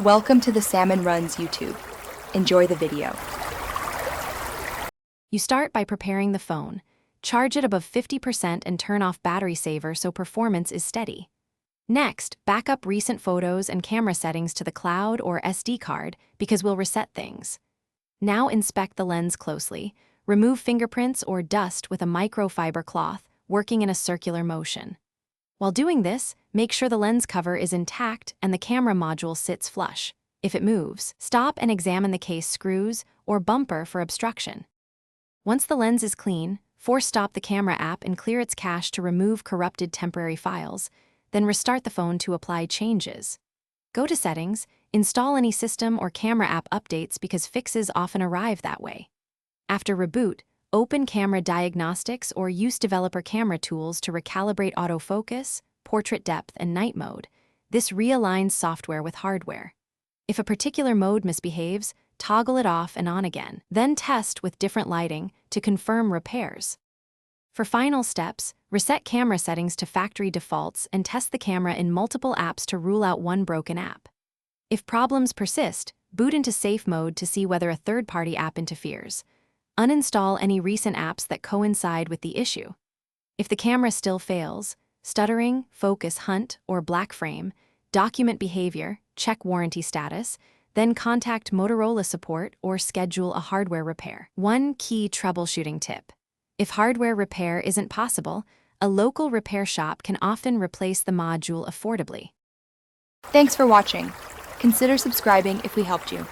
Welcome to the Salmon Runs YouTube. Enjoy the video. You start by preparing the phone. Charge it above 50% and turn off battery saver so performance is steady. Next, back up recent photos and camera settings to the cloud or SD card because we'll reset things. Now inspect the lens closely. Remove fingerprints or dust with a microfiber cloth working in a circular motion. While doing this, make sure the lens cover is intact and the camera module sits flush. If it moves, stop and examine the case screws or bumper for obstruction. Once the lens is clean, force stop the camera app and clear its cache to remove corrupted temporary files, then restart the phone to apply changes. Go to Settings, install any system or camera app updates because fixes often arrive that way. After reboot, open Camera Diagnostics or use developer camera tools to recalibrate autofocus, portrait depth, and night mode. This realigns software with hardware. If a particular mode misbehaves, toggle it off and on again. Then test with different lighting to confirm repairs. For final steps, reset camera settings to factory defaults and test the camera in multiple apps to rule out one broken app. If problems persist, boot into safe mode to see whether a third-party app interferes. Uninstall any recent apps that coincide with the issue. If the camera still fails, stuttering, focus, hunt, or black frame, document behavior, check warranty status, then contact Motorola support or schedule a hardware repair. One key troubleshooting tip. If hardware repair isn't possible, a local repair shop can often replace the module affordably. Thanks for watching. Consider subscribing if we helped you.